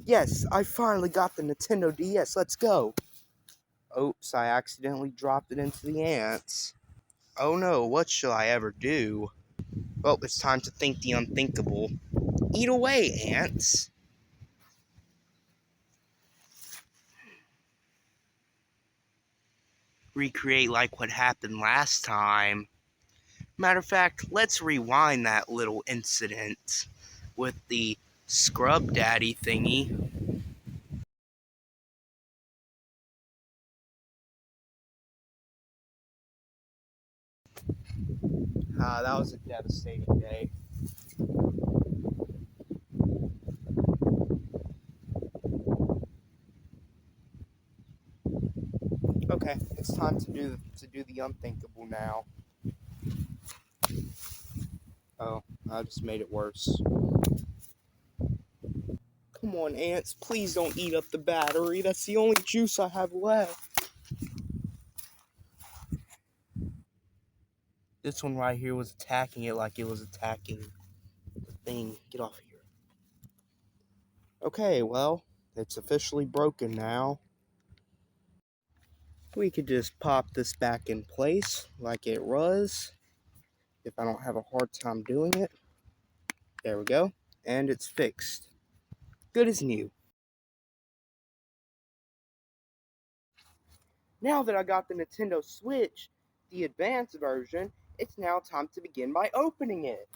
Yes, I finally got the Nintendo DS. Let's go. Oops, I accidentally dropped it into the ants. Oh no, what shall I ever do? Well, it's time to think the unthinkable. Eat away, ants. Recreate like what happened last time. Matter of fact, let's rewind that little incident with the Scrub Daddy thingy. That was a devastating day. Okay, it's time to do the unthinkable now. Oh, I just made it worse. Come on, ants, please don't eat up the battery. That's the only juice I have left. This one right here was attacking it like it was attacking the thing. Get off here. Okay, well, it's officially broken now. We could just pop this back in place like it was, if I don't have a hard time doing it. There we go. And it's fixed. Good as new. Now that I got the Nintendo Switch, the advanced version, it's now time to begin by opening it.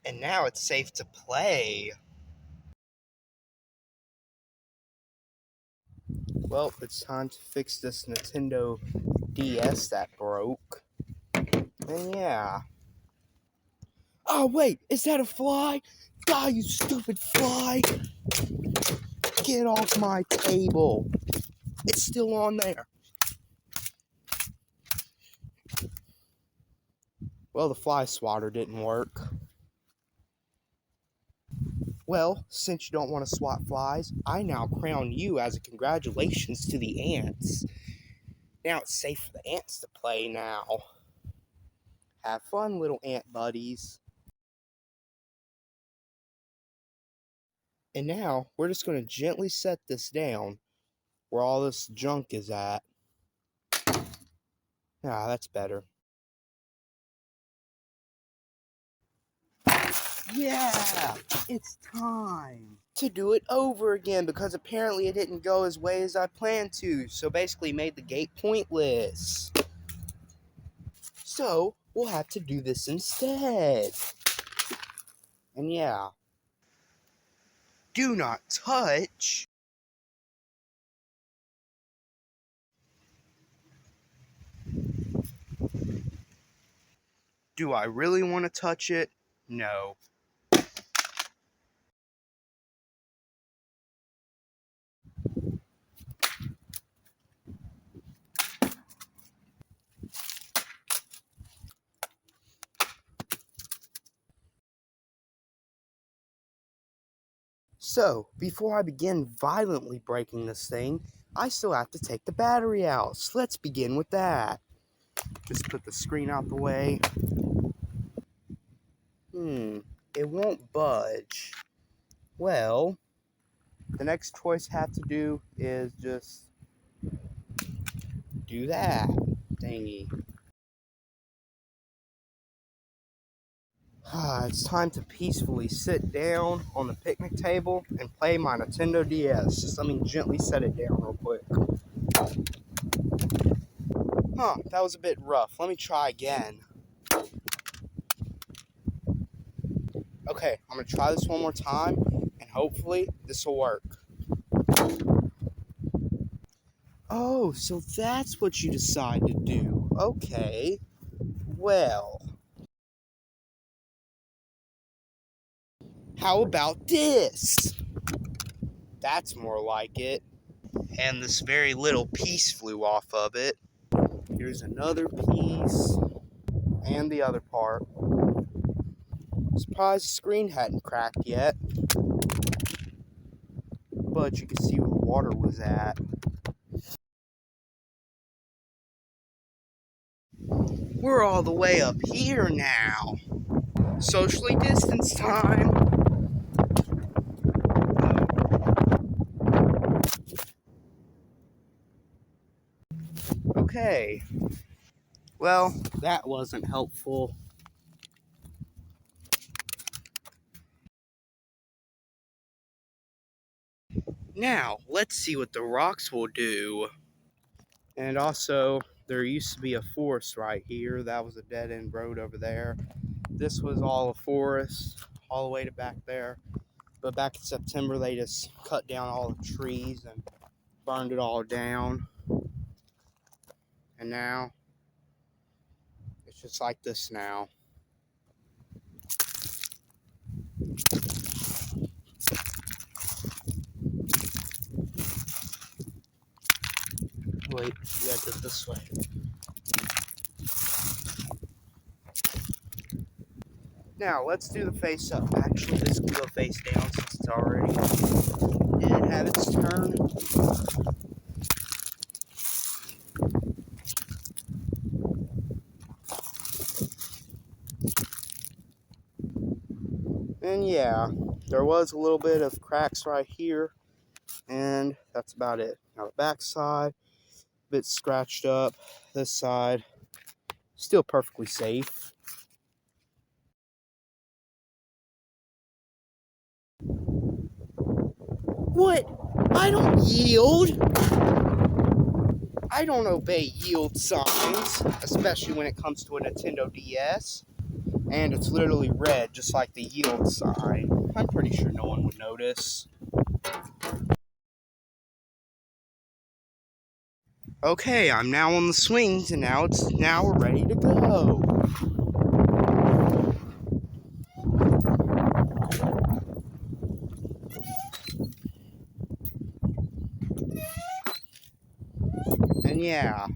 And now it's safe to play. Well, it's time to fix this Nintendo DS that broke. And yeah. Oh, wait, is that a fly? Die, you stupid fly! Get off my table. It's still on there. Well, the fly swatter didn't work. Well, since you don't want to swat flies, I now crown you as a congratulations to the ants. Now it's safe for the ants to play now. Have fun, little ant buddies. And now, we're just going to gently set this down where all this junk is at. Ah, that's better. Yeah, it's time to do it over again because apparently it didn't go as way as I planned to. So basically made the gate pointless. So we'll have to do this instead. And yeah. Do not touch. Do I really want to touch it? No. So, before I begin violently breaking this thing, I still have to take the battery out. So let's begin with that. Just put the screen out the way. It won't budge. Well, the next choice I have to do is just do that thingy. It's time to peacefully sit down on the picnic table and play my Nintendo DS. Just let me gently set it down real quick. That was a bit rough. Let me try again. Okay, I'm gonna try this one more time, and hopefully this will work. Oh, so that's what you decide to do. Okay, well, how about this? That's more like it. And this very little piece flew off of it. Here's another piece. And the other part. Surprised the screen hadn't cracked yet. but you can see where the water was at. We're all the way up here now. Socially distanced time. Okay. Well, that wasn't helpful. Now, let's see what the rocks will do. And also, there used to be a forest right here. That was a dead-end road over there. This was all a forest, all the way to back there. But back in September, they just cut down all the trees and burned it all down. And now, it's just like this now. Wait, you gotta do it this way. Now, let's do the face up. Actually, this can go face down since it's already did have its turn. And yeah, there was a little bit of cracks right here, and that's about it. Now the back side, a bit scratched up. This side, still perfectly safe. What? I don't yield. I don't obey yield signs, especially when it comes to a Nintendo DS. And it's literally red, just like the yield sign. I'm pretty sure no one would notice. Okay, I'm now on the swings, and now we're ready to go. And yeah.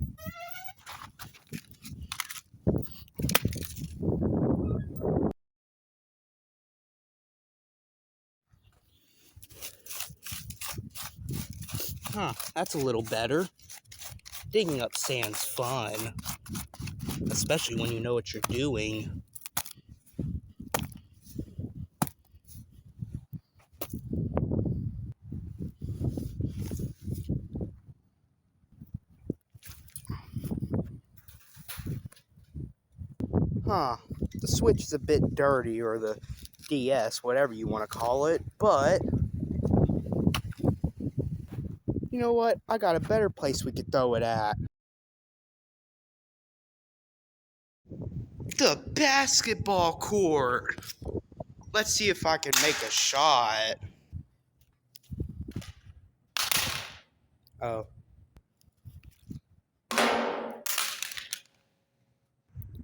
Huh, that's a little better. Digging up sand's fun, especially when you know what you're doing. Huh, the Switch is a bit dirty, or the DS, whatever you want to call it, but you know what? I got a better place we could throw it at. The basketball court. Let's see if I can make a shot. Oh.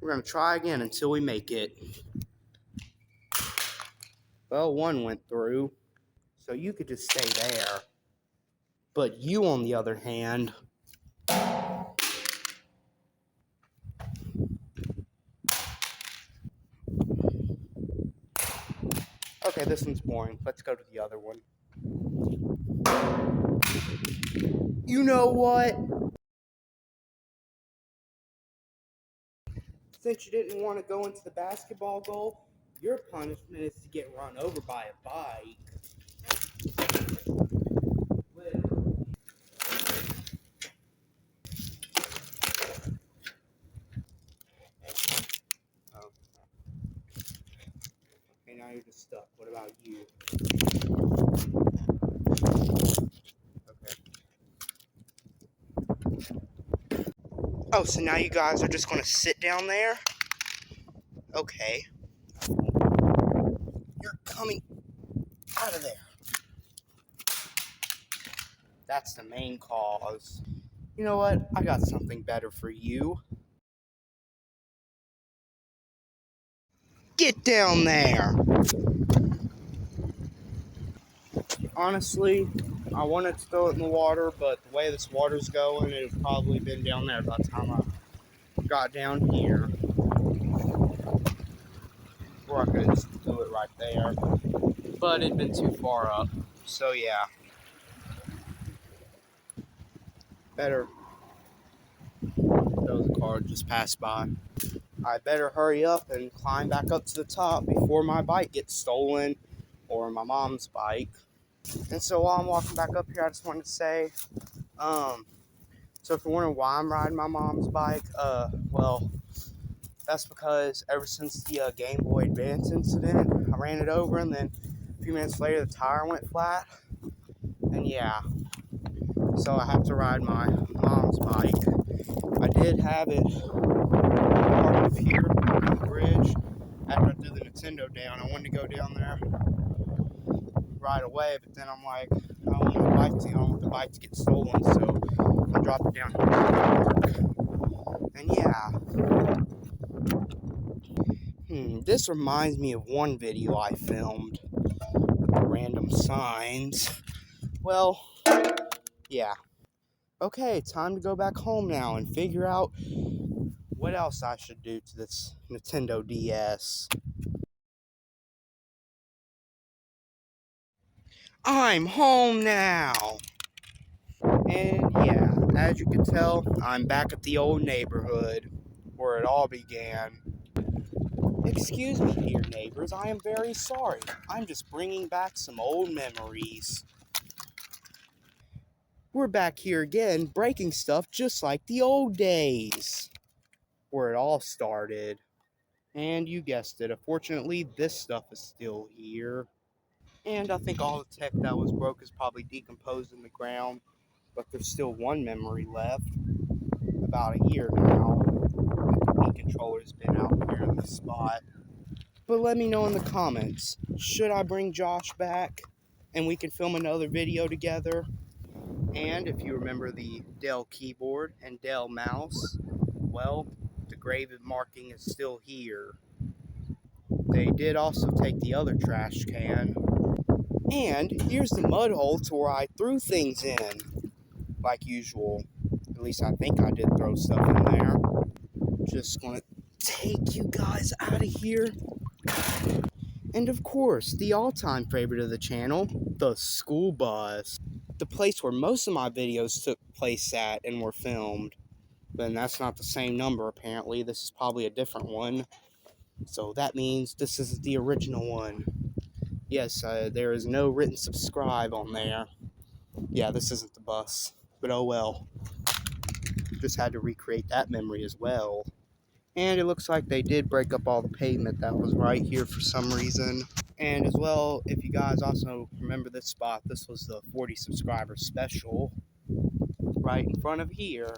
We're going to try again until we make it. Well, one went through, so you could just stay there. But you, on the other hand... Okay, this one's boring. Let's go to the other one. You know what? Since you didn't want to go into the basketball goal, your punishment is to get run over by a bike. Oh. Okay, now you're just stuck. What about you? Okay. Oh, so now you guys are just going to sit down there? Okay. You're coming out of there. That's the main cause. You know what? I got something better for you. Get down there! Honestly, I wanted to throw it in the water, but the way this water's going, it would probably been down there by the time I got down here. Or I could just do it right there. But it'd been too far up. So yeah. better. There was a car just passed by. I better hurry up and climb back up to the top before my bike gets stolen, or my mom's bike. And so while I'm walking back up here, I just wanted to say, so if you're wondering why I'm riding my mom's bike, well, that's because ever since the Game Boy Advance incident, I ran it over, and then a few minutes later, the tire went flat. And yeah, so I have to ride my mom's bike. I did have it parked here on the bridge. After I threw the Nintendo down, I wanted to go down there right away, but then I'm like, I don't want the bike to get stolen, so I dropped it down here. And yeah. This reminds me of one video I filmed with the random signs. Well, yeah. Okay, time to go back home now and figure out what else I should do to this Nintendo DS. I'm home now! And yeah, as you can tell, I'm back at the old neighborhood where it all began. Excuse me, dear neighbors, I am very sorry. I'm just bringing back some old memories. We're back here again, breaking stuff just like the old days, where it all started. And you guessed it, unfortunately, this stuff is still here. And I think all the tech that was broke is probably decomposed in the ground, but there's still one memory left. About a year now, the Wii controller's been out here in this spot. But let me know in the comments, should I bring Josh back and we can film another video together? And if you remember the Dell keyboard and Dell mouse, well, the graven marking is still here. They did also take the other trash can. And here's the mud hole to where I threw things in, like usual. At least I think I did throw stuff in there. Just gonna take you guys out of here. And of course, the all-time favorite of the channel, the school bus. The place where most of my videos took place at and were filmed. But that's not the same number, apparently. This is probably a different one. So that means this is the original one. Yes, there is no written subscribe on there. Yeah, this isn't the bus. But oh well. Just had to recreate that memory as well. And it looks like they did break up all the pavement that was right here for some reason. And as well, if you guys also remember this spot, this was the 40 subscriber special right in front of here.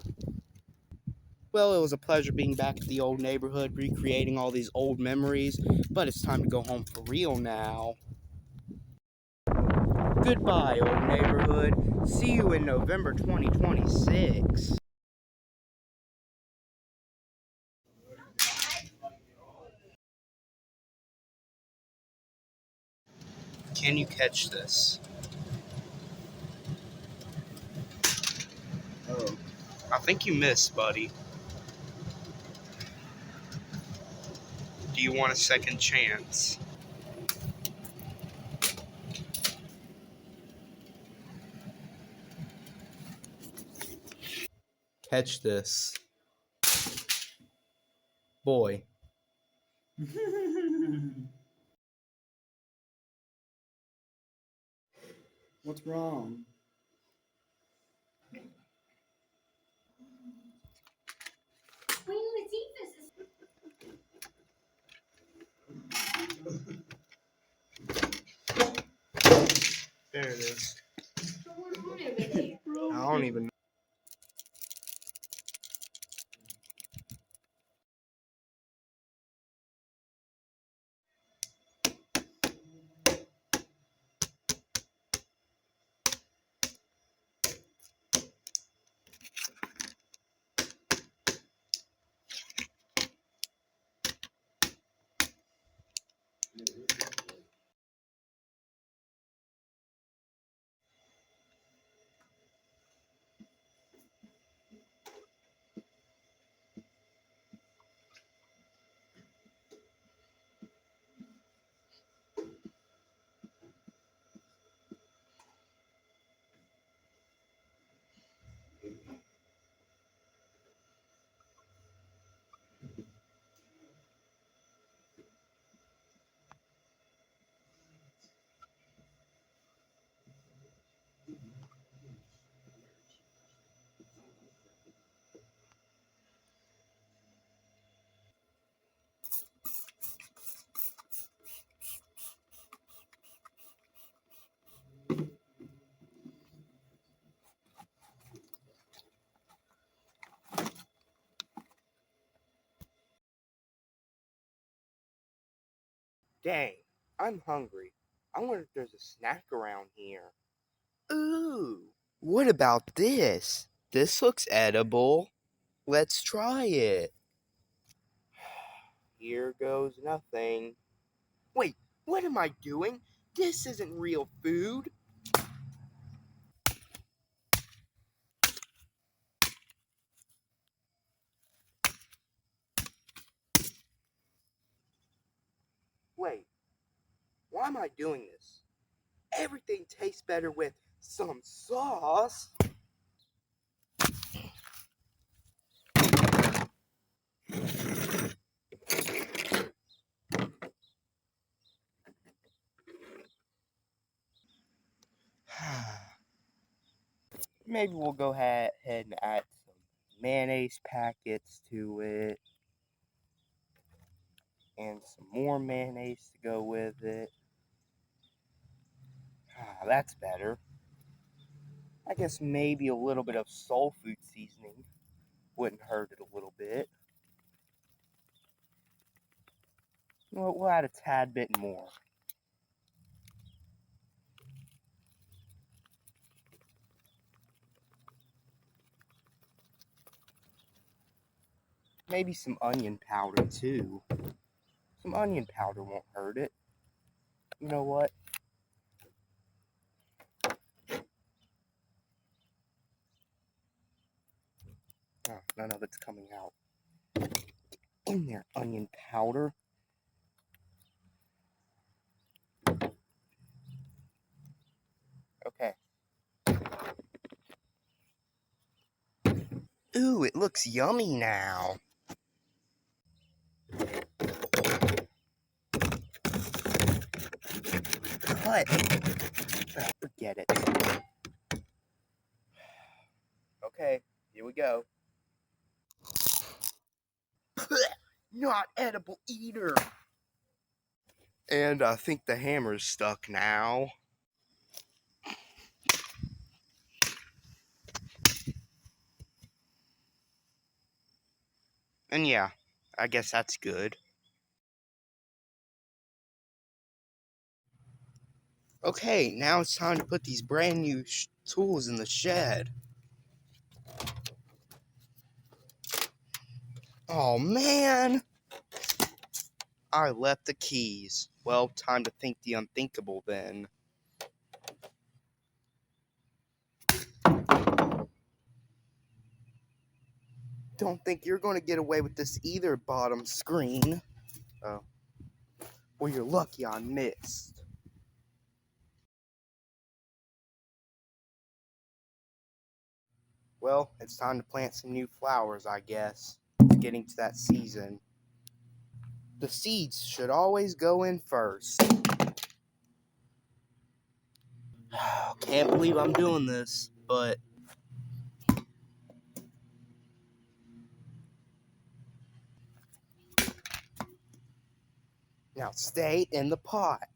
Well, it was a pleasure being back at the old neighborhood, recreating all these old memories, but it's time to go home for real now. Goodbye, old neighborhood. See you in November 2026. Can you catch this? Oh. I think you missed, buddy. Do you want a second chance? Catch this. Boy. What's wrong? There it is. I don't even know. Dang, I'm hungry. I wonder if there's a snack around here. Ooh, what about this? This looks edible. Let's try it. Here goes nothing. Wait, what am I doing? This isn't real food. Wait, why am I doing this? Everything tastes better with some sauce. Maybe we'll go ahead and add some mayonnaise packets to it. And some more mayonnaise to go with it. That's better. I guess maybe a little bit of soul food seasoning wouldn't hurt it a little bit. We'll add a tad bit more. Maybe some onion powder too. Some onion powder won't hurt it. You know what? Oh, none of it's coming out. In there, onion powder. Okay. Ooh, it looks yummy now. But, forget it. Okay, here we go. Not edible either. And I think the hammer's stuck now. And yeah, I guess that's good. Okay, now it's time to put these brand new tools in the shed. Oh man! I left the keys. Well, time to think the unthinkable then. Don't think you're going to get away with this either, bottom screen. Oh. Well, you're lucky I missed. Well, it's time to plant some new flowers, I guess. Getting to that season. The seeds should always go in first. Can't believe I'm doing this, but now stay in the pot.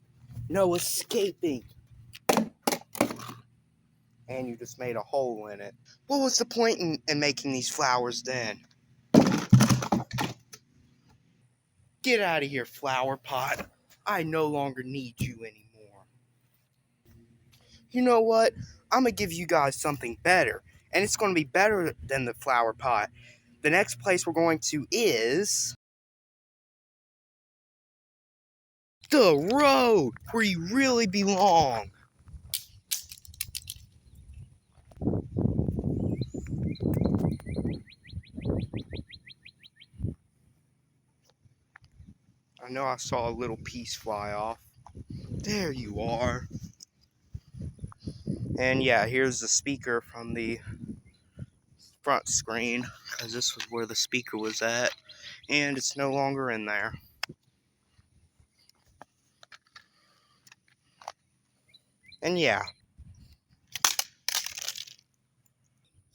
No escaping. And you just made a hole in it. What was the point in making these flowers then? Get out of here, flower pot. I no longer need you anymore. You know what? I'm going to give you guys something better. And it's going to be better than the flower pot. The next place we're going to is the road, where you really belong. I know I saw a little piece fly off. There you are. And yeah, here's the speaker from the front screen, because this was where the speaker was at, and it's no longer in there. And yeah.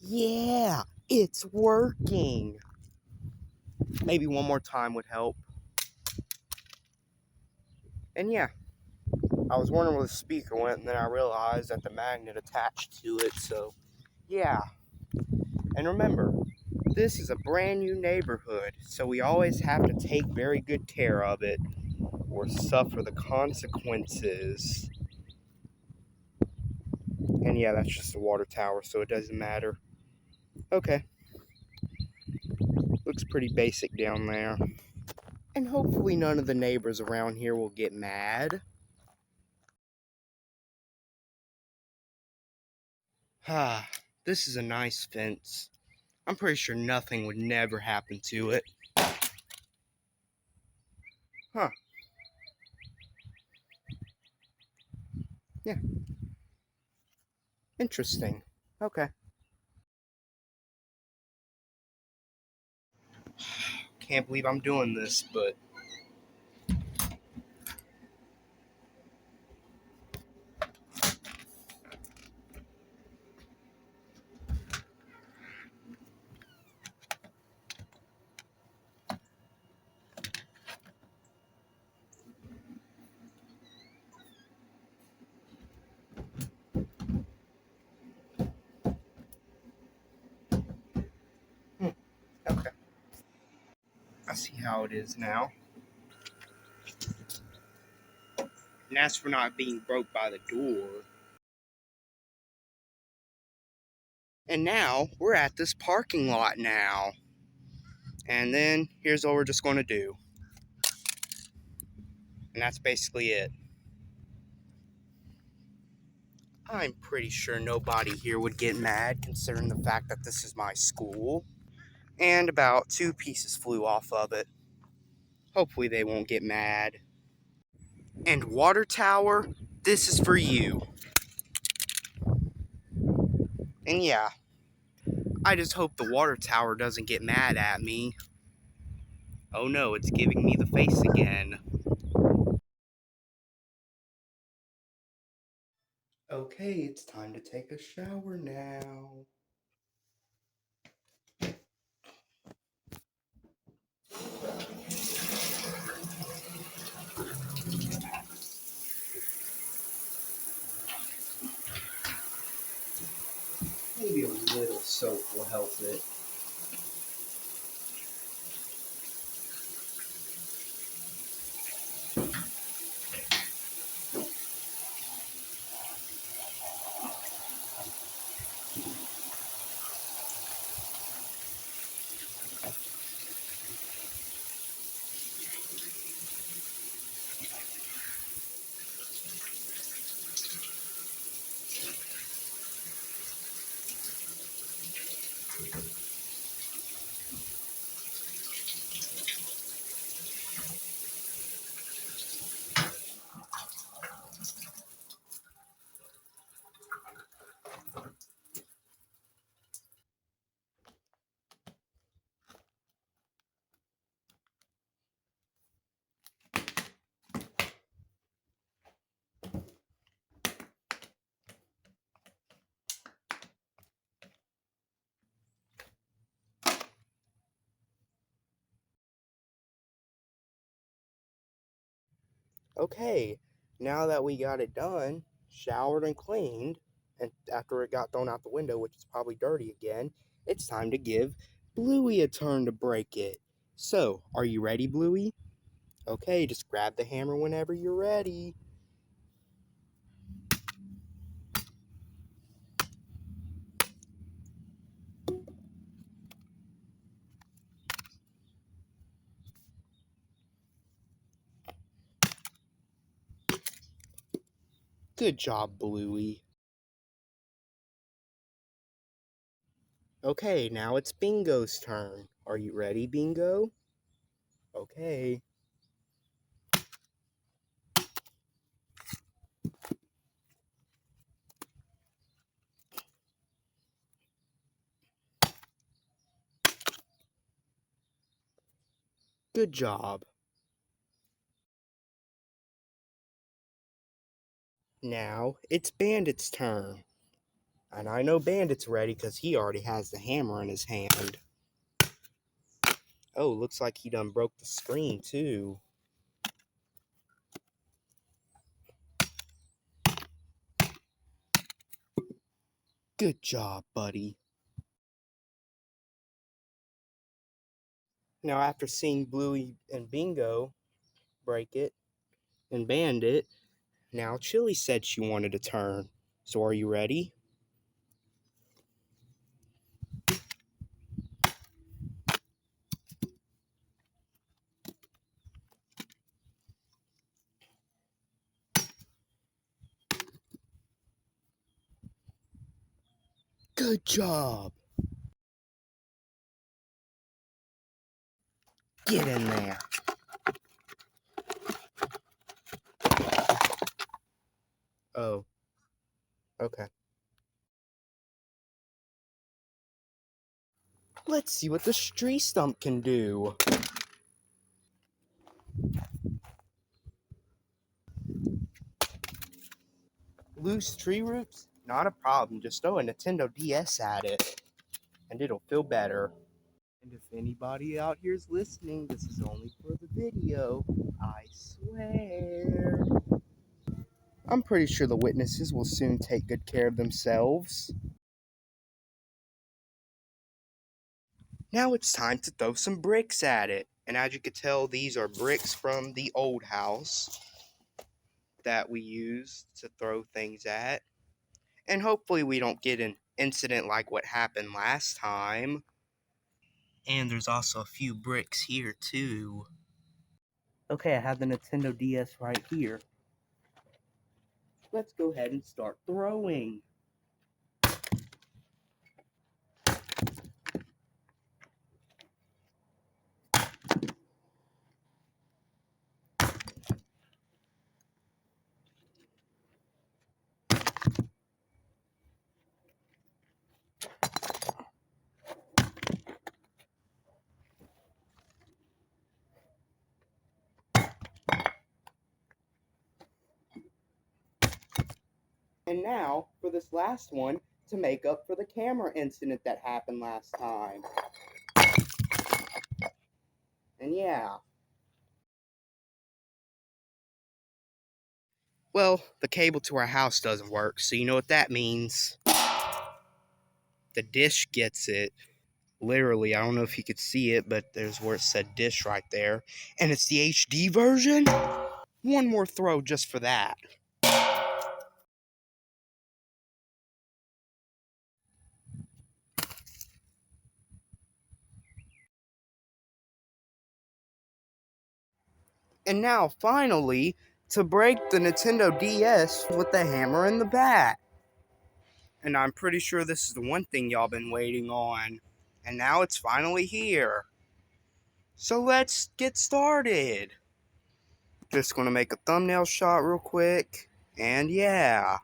Yeah, it's working. Maybe one more time would help. And yeah, I was wondering where the speaker went, and then I realized that the magnet attached to it, so yeah. And remember, this is a brand new neighborhood, so we always have to take very good care of it. or suffer the consequences. And yeah, that's just a water tower, so it doesn't matter. Okay. Looks pretty basic down there. And hopefully none of the neighbors around here will get mad. Ah, this is a nice fence. I'm pretty sure nothing would never happen to it. Huh. Yeah. Interesting. Okay. Can't believe I'm doing this, but okay. I see how it is now. And that's for not being broke by the door. And now we're at this parking lot now. And then here's what we're just going to do. And that's basically it. I'm pretty sure nobody here would get mad considering the fact that this is my school. And about 2 pieces flew off of it. Hopefully they won't get mad. And water tower, this is for you. And yeah, I just hope the water tower doesn't get mad at me. Oh no, it's giving me the face again. Okay, it's time to take a shower now. Maybe a little soap will help it. Okay, now that we got it done, showered and cleaned, and after it got thrown out the window, which is probably dirty again, it's time to give Bluey a turn to break it. So, are you ready, Bluey? Okay, just grab the hammer whenever you're ready. Good job, Bluey. Okay, now it's Bingo's turn. Are you ready, Bingo? Okay. Good job. Now it's Bandit's turn. And I know Bandit's ready because he already has the hammer in his hand. Oh, looks like he done broke the screen too. Good job, buddy. Now after seeing Bluey and Bingo break it, and Bandit. Now Chili said she wanted a turn. So are you ready? Good job. Get in there. Oh, okay. Let's see what the tree stump can do. Loose tree roots? Not a problem. Just throw a Nintendo DS at it, and it'll feel better. And if anybody out here is listening, this is only for the video. I swear. I'm pretty sure the witnesses will soon take good care of themselves. Now it's time to throw some bricks at it. And as you can tell, these are bricks from the old house that we use to throw things at. And hopefully we don't get an incident like what happened last time. And there's also a few bricks here too. Okay, I have the Nintendo DS right here. Let's go ahead and start throwing. And now, for this last one, to make up for the camera incident that happened last time. And yeah. Well, the cable to our house doesn't work, so you know what that means. The dish gets it. Literally, I don't know if you could see it, but there's where it said dish right there. And it's the HD version? One more throw just for that. And now, finally, to break the Nintendo DS with the hammer and the bat. And I'm pretty sure this is the one thing y'all been waiting on. And now it's finally here. So let's get started. Just gonna make a thumbnail shot real quick. And yeah.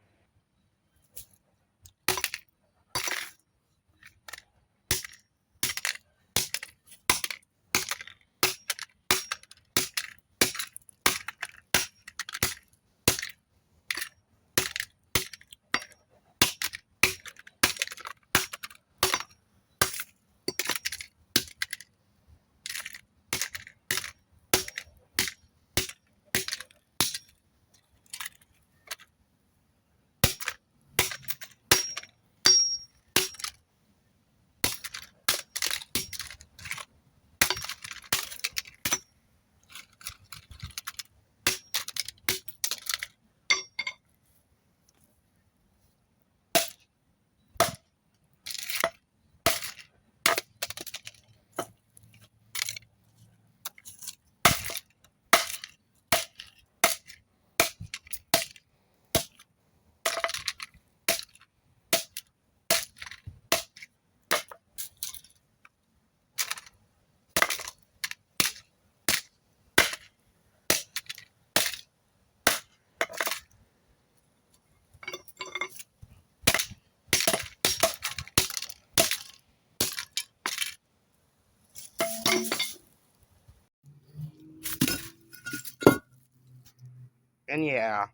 And yeah.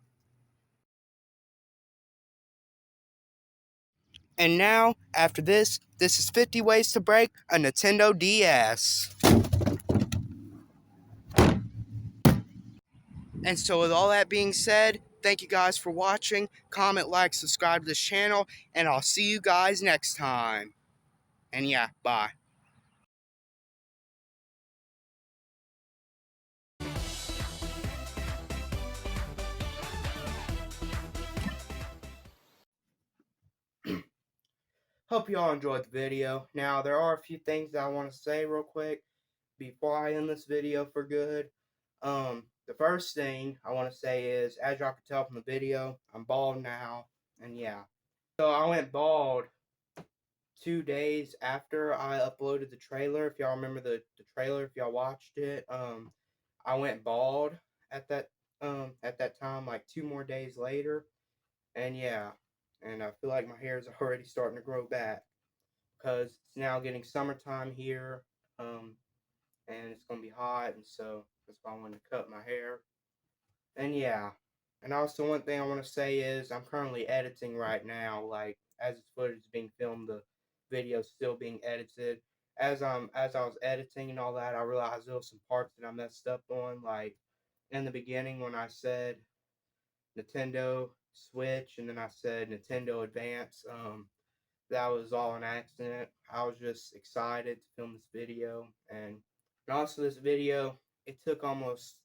And now, after this is 50 ways to break a Nintendo DS. And so with all that being said, thank you guys for watching. Comment, like, subscribe to this channel, and I'll see you guys next time. And yeah, bye. hope you all enjoyed the video. Now, there are a few things that I want to say real quick before I end this video for good. The first thing I want to say is, as y'all can tell from the video, I'm bald now, and yeah. So I went bald 2 days after I uploaded the trailer. If y'all remember the trailer, if y'all watched it, I went bald at that time, like 2 more days later, and yeah, and I feel like my hair is already starting to grow back because it's now getting summertime here, and it's gonna be hot, and so that's why I wanted to cut my hair, and yeah. And also, one thing I want to say is I'm currently editing right now. Like, as this footage is being filmed, the video's still being edited. As I was editing and all that, I realized there were some parts that I messed up on. Like in the beginning when I said Nintendo Switch and then I said Nintendo Advance, that was all an accident. I was just excited to film this video, and also this video, it took almost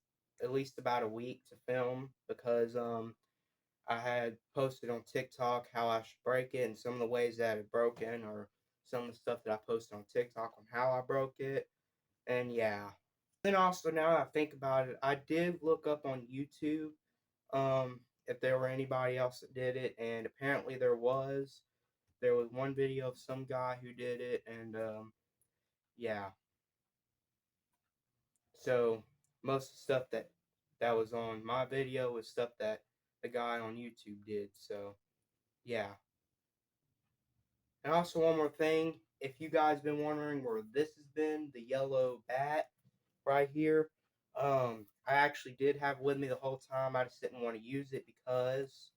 at least about a week to film because I had posted on TikTok how I should break it and some of the ways that it broken, or some of the stuff that I posted on TikTok on how I broke it. And yeah. Then also, now that I think about it, I did look up on YouTube if there were anybody else that did it, and apparently there was. There was one video of some guy who did it, and yeah. So most of the stuff that was on my video was stuff that the guy on YouTube did. So yeah. And also, one more thing, if you guys been wondering where this has been, the yellow bat right here, I actually did have it with me the whole time. I just didn't want to use it because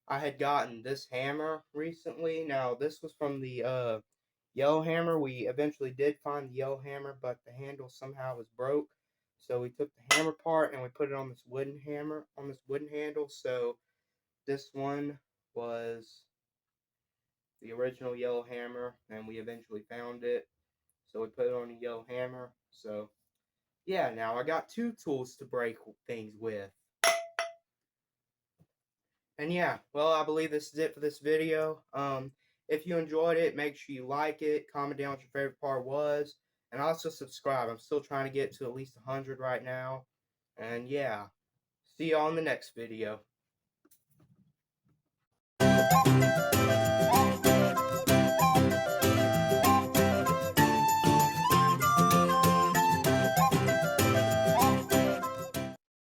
I had gotten this hammer recently. Now, this was from the yellow hammer. We eventually did find the yellow hammer, but the handle somehow was broke. So we took the hammer part and we put it on this wooden hammer, on this wooden handle. So this one was the original yellow hammer, and we eventually found it. So we put it on a yellow hammer. So yeah, now I got two tools to break things with. And yeah, well, I believe this is it for this video. If you enjoyed it, make sure you like it, comment down what your favorite part was, and also subscribe. I'm still trying to get to at least 100 right now. And yeah, see y'all in the next video.